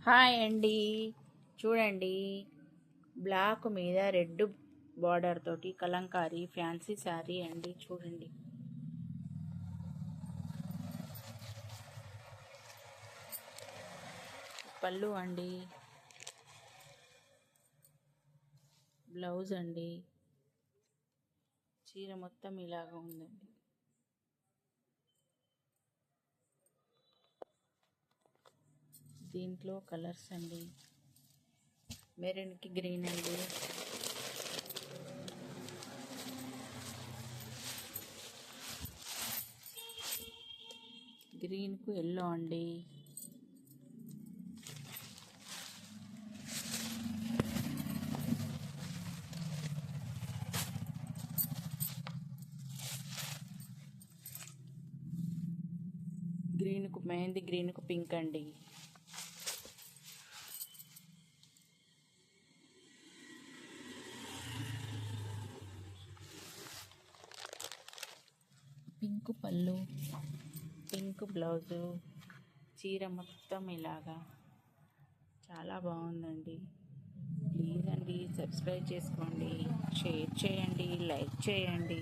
Hi అండి. చూడండి, black మీద రెడ్ బార్డర్ తోటి కలంకారీ ఫ్యాన్సీ శారీ అండి. చూడండి, పళ్ళు అండి, బ్లౌజ్ అండి. చీర మొత్తం ఇలాగ ఉందండి. దీంట్లో కలర్స్ అండి, మెరూన్కి గ్రీన్ అండి, గ్రీన్కు ఎల్లో అండి, గ్రీన్కు మెహందీ గ్రీన్కు పింక్ అండి, పింక్ పళ్ళు, పింక్ బ్లౌజు. చీర మొత్తం ఇలాగా చాలా బాగుందండి. ప్లీజ్ అండి, సబ్స్క్రైబ్ చేసుకోండి, షేర్ చేయండి, లైక్ చేయండి.